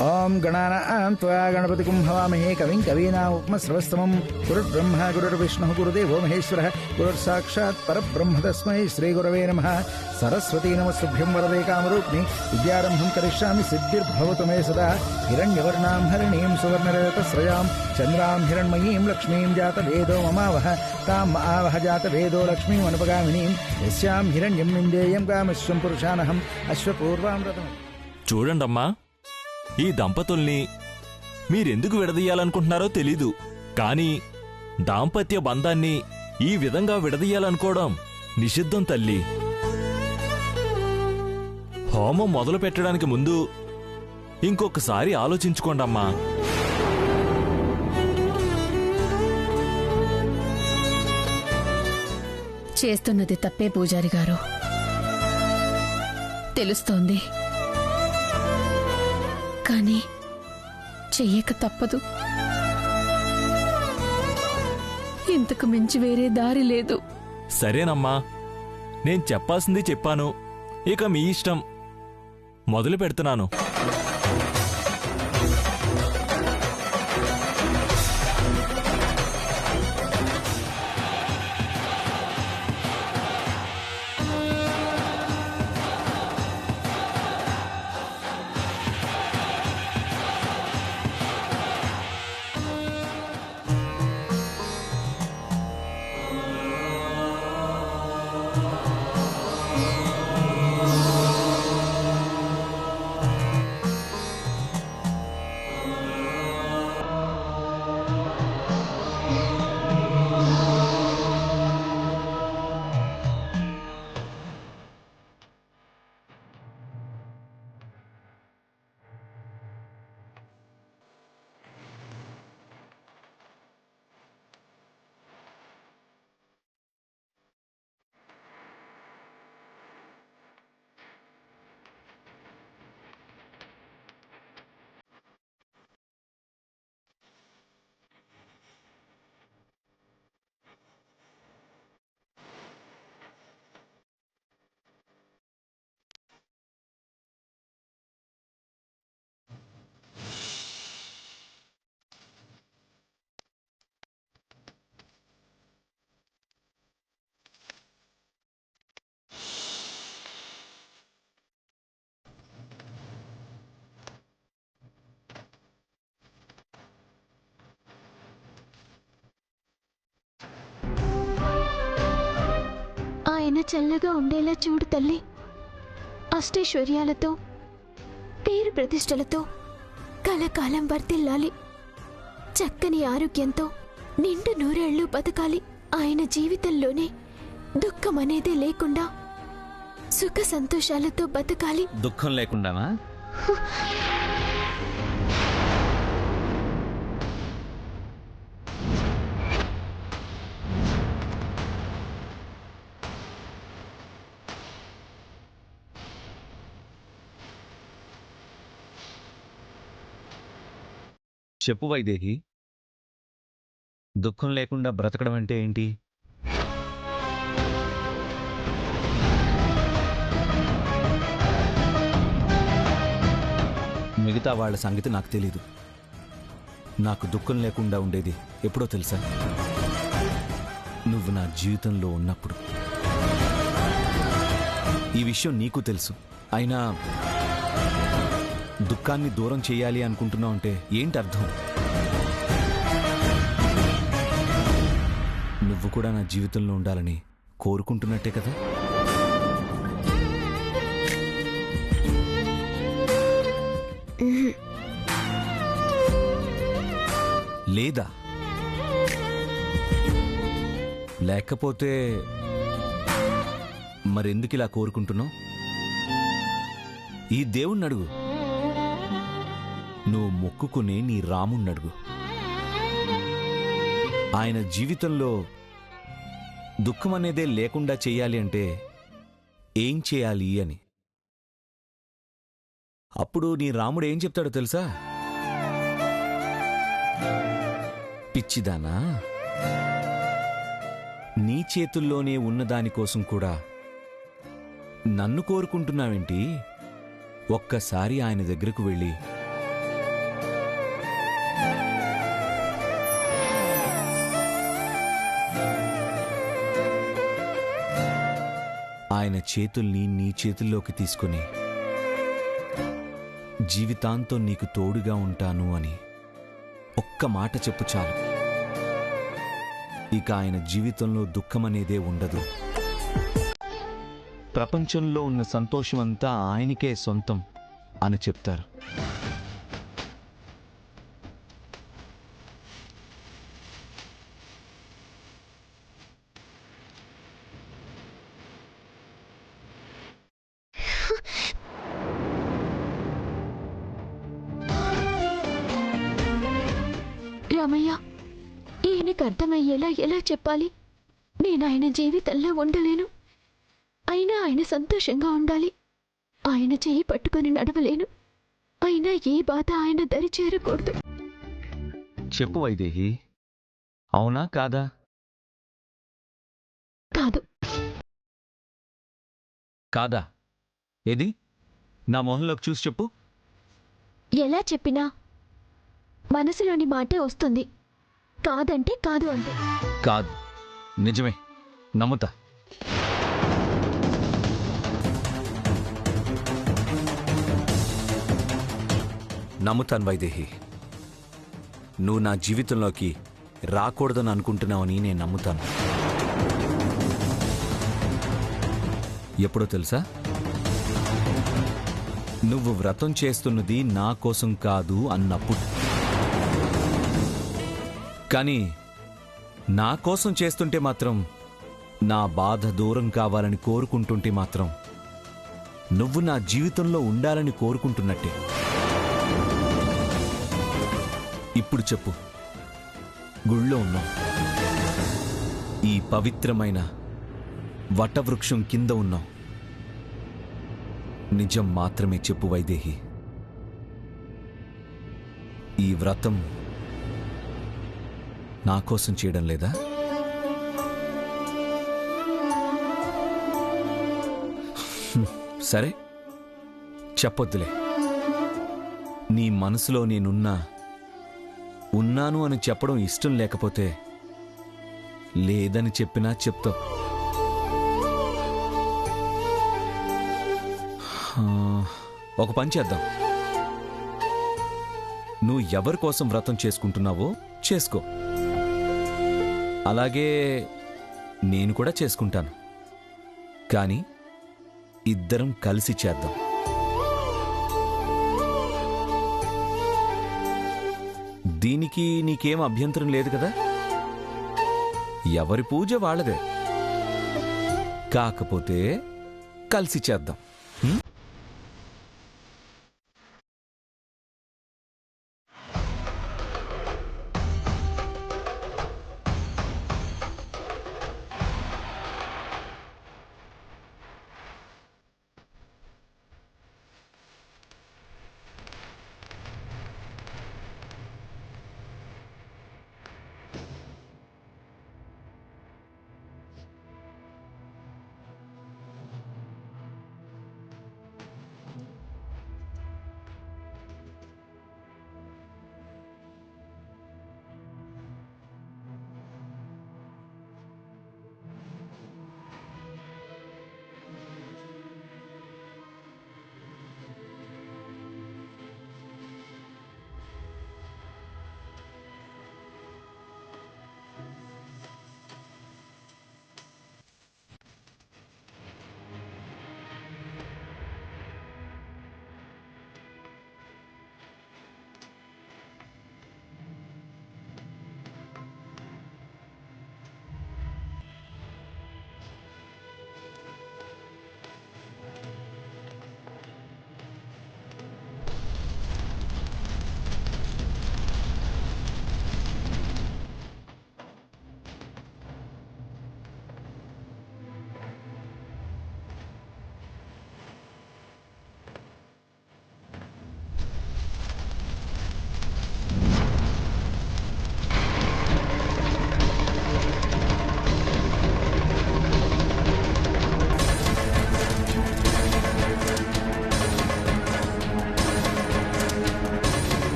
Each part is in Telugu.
ఓం గణానాం త్వా గణపతిం హవామహే కవిం కవీనాముపమశ్రవస్తమం గురుర్బ్రహ్మ గురుర్విష్ణుః గురుదేవో మహేశ్వరః గురుర్సాక్షాత్ పరబ్రహ్మ తస్మై శ్రీగురవే నమః. సరస్వతీ నమస్తుభ్యం వరదే కామరూపిణి విద్యారంభం కరిష్యామి సిద్ధిర్భవతు మే సదా. హిరణ్యవర్ణాం హరిణీం సువర్ణరజతస్రజాం చంద్రాం హిరణ్మయీం లక్ష్మీం జాతవేదో మమావహ తాం ఆవహ జాతవేదో లక్ష్మీం అనుపగామినీం యస్యాం హిరణ్యం నిందేయం కామశ్వం పురుషానహం అశ్వపూర్వాం రథం. చూడండమ్మా, ఈ దంపతుల్ని మీరెందుకు విడదీయాలనుకుంటున్నారో తెలీదు, కానీ దాంపత్య బంధాన్ని ఈ విధంగా విడదీయాలనుకోవడం నిషిద్ధం తల్లి. హోమం మొదలు పెట్టడానికి ముందు ఇంకొకసారి ఆలోచించుకోండమ్మా. చేస్తున్నది తప్పే పూజారి గారు, తెలుస్తోంది. కానీ చెయ్యక తప్పదు. ఇంతకు మించి వేరే దారి లేదు. సరేనమ్మా, నేను చెప్పాల్సింది చెప్పాను. ఇక మీ ఇష్టం. మొదలు పెడుతున్నాను. ఆయన చల్లగా ఉండేలా చూడు తల్లి. అష్టైశ్వర్యాలతో పేరు ప్రతిష్టలతో కలకాలం వర్తిల్లాలి. చక్కని ఆరోగ్యంతో నిండు నూరేళ్లు బతకాలి. ఆయన జీవితంలోనే దుఃఖం అనేదే లేకుండా సుఖ సంతోషాలతో బతకాలి. దుఃఖం లేకుండానా? చెప్పు వైదేహి, దుఃఖం లేకుండా బ్రతకడం అంటే ఏంటి? మిగతా వాళ్ళ సంగతి నాకు తెలీదు. నాకు దుఃఖం లేకుండా ఉండేది ఎప్పుడో తెలుసా? నువ్వు నా జీవితంలో ఉన్నప్పుడు. ఈ విషయం నీకు తెలుసు. అయినా దుఃఖాన్ని దూరం చేయాలి అనుకుంటున్నావు అంటే ఏంటి అర్థం? నువ్వు కూడా నా జీవితంలో ఉండాలని కోరుకుంటున్నట్టే కదా? లేదా? లేకపోతే మరెందుకు ఇలా కోరుకుంటున్నావు? ఈ దేవుణ్ణి అడుగు. నువ్వు మొక్కుకునే నీ రాముణ్ణి అడుగు. ఆయన జీవితంలో దుఃఖం అనేదే లేకుండా చెయ్యాలి అంటే ఏం చేయాలి అని. అప్పుడు నీ రాముడు ఏం చెప్తాడో తెలుసా? పిచ్చిదానా, నీ చేతుల్లోనే ఉన్నదానికోసం కూడా నన్ను కోరుకుంటున్నావేంటి? ఒక్కసారి ఆయన దగ్గరకు వెళ్ళి ఆయన చేతుల్ని నీ చేతుల్లోకి తీసుకుని జీవితాంతం నీకు తోడుగా ఉంటాను అని ఒక్క మాట చెప్పు చాలు. ఇక ఆయన జీవితంలో దుఃఖమనేదే ఉండదు. ప్రపంచంలో ఉన్న సంతోషమంతా ఆయనకే సొంతం అని చెప్తారు. రామయ్య, ఈయనకు అర్థమయ్యేలా ఎలా చెప్పాలి? నేను ఆయన జీవితంలో ఉండలేను. అయినా ఆయన సంతోషంగా ఉండాలి. ఆయన చేయి పట్టుకొని నడవలేను. అయినా ఏ బాధ ఆయన దరి చేరకూడదు. చెప్పు వైదేహి, అవునా కాదా? కాదు. కాదా? ఏది నా మొహంలోకి చూసి చెప్పు. ఎలా చెప్పినా మనసులోని మాటే వస్తుంది. కాదంటే కాదు అంటే. కాదు, నిజమే, నమ్ముతా. నమ్ముతాను వైదేహి. నువ్వు నా జీవితంలోకి రాకూడదని అనుకుంటున్నావని నేను నమ్ముతాను. ఎప్పుడో తెలుసా? నువ్వు వ్రతం చేస్తున్నది నా కోసం కాదు అన్నప్పుడు. కానీ నా కోసం చేస్తుంటే మాత్రం, నా బాధ దూరం కావాలని కోరుకుంటుంటే మాత్రం నువ్వు నా జీవితంలో ఉండాలని కోరుకుంటున్నట్టే. ఇప్పుడు చెప్పు, గుళ్ళో ఉన్నాం, ఈ పవిత్రమైన వటవృక్షం కింద ఉన్నాం. నిజం మాత్రమే చెప్పు వైదేహి. ఈ వ్రతం నా కోసం చేయడం లేదా? సరే, చెప్పొద్దులే. నీ మనసులో ఉన్నాను అని చెప్పడం ఇష్టం లేకపోతే లేదని చెప్పినా చెప్తావు. ఒక పని చేద్దాం. నువ్వు ఎవరి కోసం వ్రతం చేసుకుంటున్నావో చేసుకో, అలాగే నేను కూడా చేసుకుంటాను. కానీ ఇద్దరం కలిసి చేద్దాం. దీనికి నీకేం అభ్యంతరం లేదు కదా? ఎవరి పూజ వాళ్ళదే. కాకపోతే కలిసి చేద్దాం.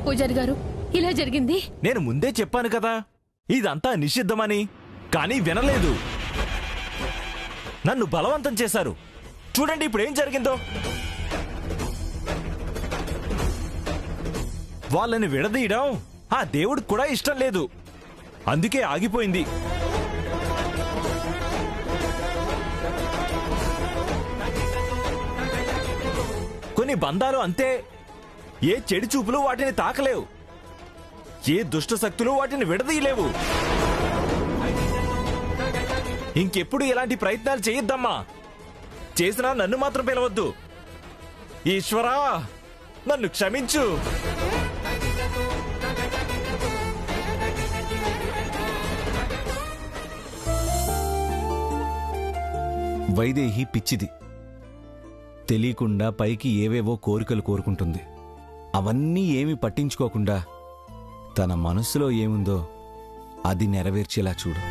పూజారి గారు ఇలా జరిగింది? నేను ముందే చెప్పాను కదా ఇదంతా నిషిద్ధమని, కానీ వినలేదు. నన్ను బలవంతం చేశారు. చూడండి ఇప్పుడు ఏం జరిగిందో. వాళ్ళని విడదీయడం ఆ దేవుడికి కూడా ఇష్టం లేదు, అందుకే ఆగిపోయింది. కొన్ని బంధాలు అంతే, ఏ చెడు చూపులు వాటిని తాకలేవు, ఏ దుష్ట శక్తులు వాటిని విడదీయలేవు. ఇంకెప్పుడు ఇలాంటి ప్రయత్నాలు చేయొద్దమ్మా. చేసినా నన్ను మాత్రం పిలవద్దు. ఈశ్వరా, నన్ను క్షమించు. వైదేహి పిచ్చిది. తెలియకుండా పైకి ఏవేవో కోరికలు కోరుకుంటుంది. అవన్నీ ఏమీ పట్టించుకోకుండా తన మనస్సులో ఏముందో అది నెరవేర్చేలా చూడు.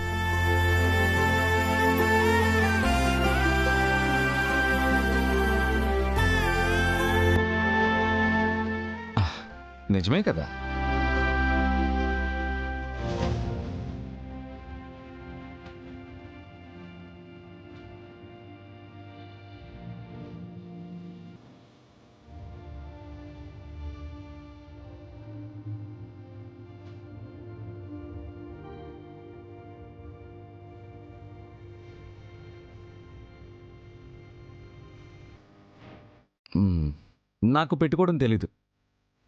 నిజమే కదా? నాకు పెట్టుకోవడం తెలీదు,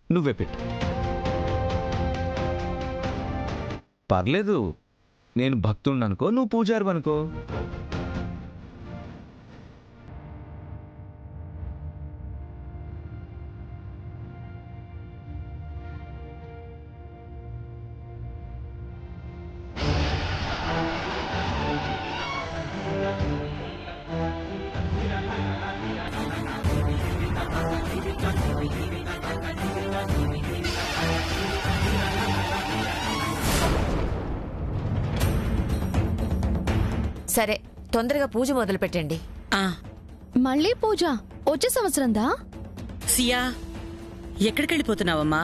నువ్వే పెట్టు. పర్లేదు, నేను భక్తుడిని అనుకో, నువ్వు పూజారి అనుకో. సరే, తొందరగా పూజ మొదలు పెట్టండి. మళ్ళీ పూజ? వచ్చే సంవత్సరందా? సియా, ఎక్కడికెళ్ళిపోతున్నావమ్మా?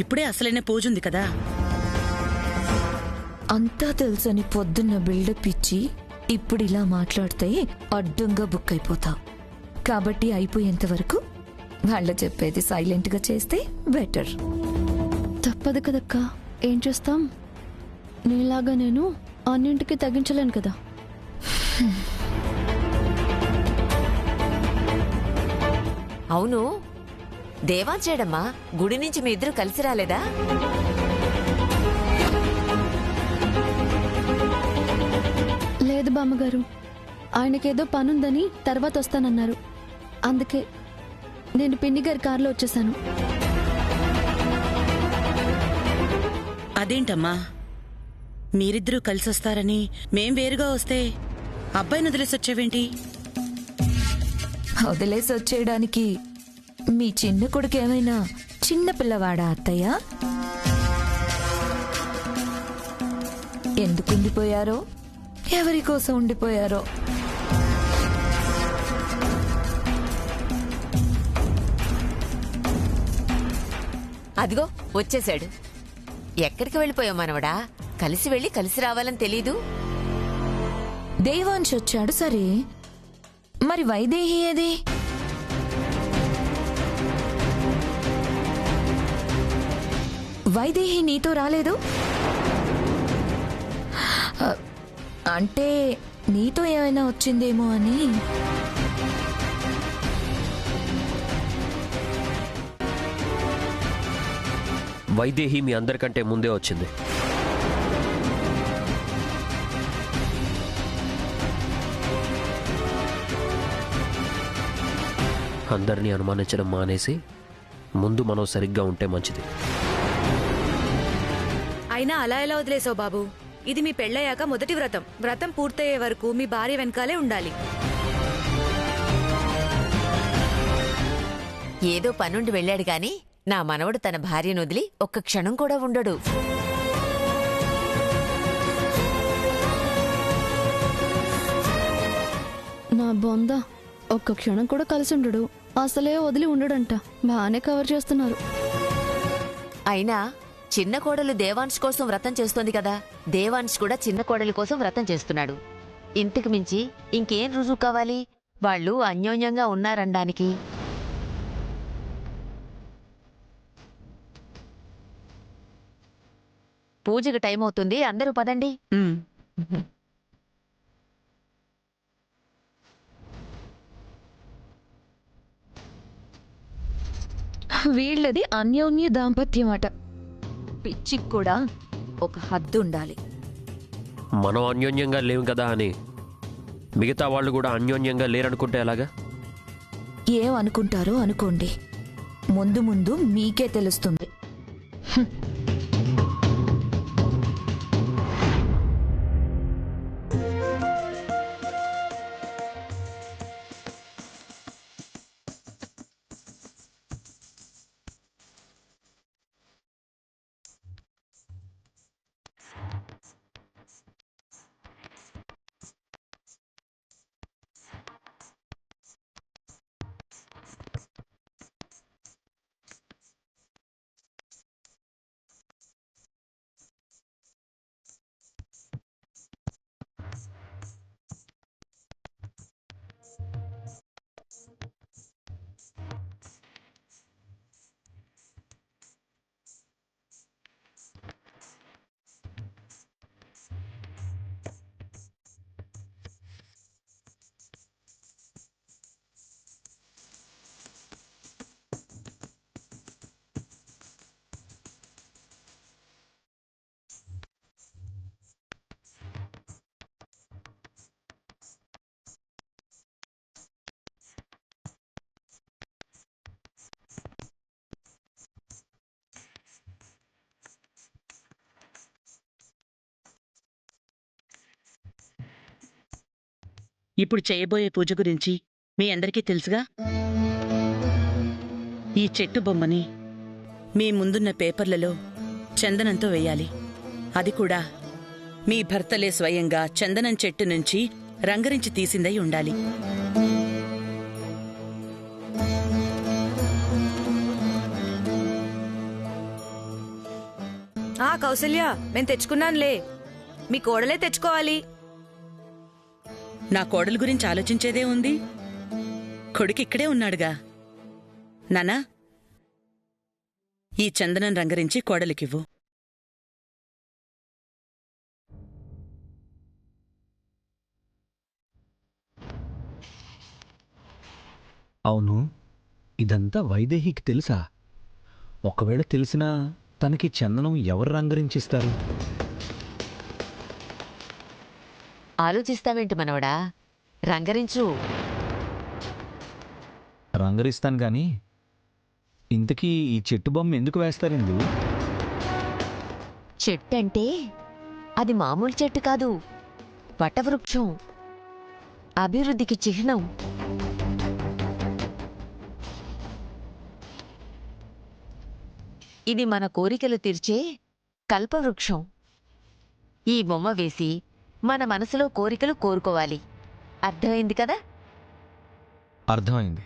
ఇప్పుడే అసలైన పూజ ఉంది కదా. అంతా తెలుసని పొద్దున్న బిల్డప్ ఇచ్చి ఇప్పుడు ఇలా మాట్లాడితే అడ్డంగా బుక్ అయిపోతావు. కాబట్టి అయిపోయేంత వరకు వాళ్ళ చెప్పేది సైలెంట్గా చేస్తే బెటర్. తప్పదు కదక్కా, ఏం చేస్తాం? నీలాగా నేను అన్నింటికి తగ్గించలేను కదా. అవును, దేవాంశేడమ్మా, గుడి నుంచి మీ ఇద్దరు కలిసి రాలేదా? లేదు బామ్మగారు, ఆయనకేదో పనుందని తర్వాత వస్తానన్నారు. అందుకే నేను పిన్ని గారి కారులో వచ్చేసాను. అదేంటమ్మా, మీరిద్దరూ కలిసొస్తారని మేం వేరుగా వస్తే అబ్బాయిని వదిలేసొచ్చావేంటి? వదిలేసి వచ్చేయడానికి మీ చిన్న కొడుకు ఏమైనా చిన్న పిల్లవాడా అత్తయ్య? ఎందుకు ఉండిపోయారో, ఎవరి కోసం ఉండిపోయారో. అదిగో వచ్చేశాడు. ఎక్కడికి వెళ్ళిపోయావు మనవడా? కలిసి వెళ్ళి కలిసి రావాలని తెలీదు? దేవాంశ్ వచ్చాడు సరే, మరి వైదేహి ఏది? వైదేహి నీతో రాలేదు? అంటే నీతో ఏమైనా వచ్చిందేమో అని. వైదేహి మీ అందరికంటే ముందే వచ్చింది. అందరినీ అనుమానించడం మానేసి ముందు మనం సరిగ్గా ఉంటే మంచిది. అయినా అలా ఎలా వదిలేసావు బాబు? ఇది మీ పెళ్ళయ్యాక మొదటి వ్రతం. వ్రతం పూర్తయ్యే వరకు మీ భార్య వెనకాలే ఉండాలి. ఏదో పనుండి వెళ్ళాడు గాని నా మనవడు తన భార్యను వదిలి ఒక్క క్షణం కూడా ఉండడు. నా బొంద ఒక్క క్షణం కూడా కలిసి ఉండడు, అసలే వదిలి ఉండడంట. బాగానే కవర్ చేస్తున్నారు. అయినా చిన్న కోడలు దేవాంశ్ కోసం వ్రతం చేస్తోంది కదా, దేవాంశ్ కూడా చిన్న కోడలి కోసం వ్రతం చేస్తున్నాడు. ఇంతకు మించి ఇంకేం రుజువు కావాలి వాళ్ళు అన్యోన్యంగా ఉన్నారనడానికి? పూజకి టైం అవుతుంది, అందరూ పదండి. వీళ్ళది అన్యోన్య దాంపత్యం అట. పిచ్చికి కూడా ఒక హద్దు ఉండాలి. మనం అన్యోన్యంగా లేవు కదా అని మిగతా వాళ్ళు కూడా అన్యోన్యంగా లేరనుకుంటే ఎలాగా? ఏం అనుకుంటారో అనుకోండి, ముందు ముందు మీకే తెలుస్తుంది. ఇప్పుడు చేయబోయే పూజ గురించి మీ అందరికీ తెలుసుగా. ఈ చెట్టు బొమ్మని మీ ముందున్న పేపర్లలో చందనంతో వేయాలి. అది కూడా మీ భర్తలే స్వయంగా చందనం చెట్టు నుంచి రంగరించి తీసిందై ఉండాలి. కౌసల్య, నేను తెచ్చుకున్నానులే, మీ కోడలే తెచ్చుకోవాలి. నా కోడలు గురించి ఆలోచించేదే ఉంది, కొడుకు ఇక్కడే ఉన్నాడుగా. నానా, ఈ చందనం రంగరించి కోడలికివ్వు. అవును, ఇదంతా వైదేహికి తెలుసా? ఒకవేళ తెలిసినా తనకి చందనం ఎవరు రంగరించిస్తారు? ఆలోచిస్తావేంటి మనవడా, రంగరించు. రంగరిస్తాను గాని ఇంతకీ ఈ చెట్టు బొమ్మ ఎందుకు వేస్తారండి? చెట్టంటే అది మామూలు చెట్టు కాదు, వటవృక్షం, అభివృద్ధికి చిహ్నం. ఇది మన కోరికలు తీర్చే కల్పవృక్షం. ఈ బొమ్మ వేసి మన మనసులో కోరికలు కోరుకోవాలి. అర్థమైంది కదా? అర్థమైంది.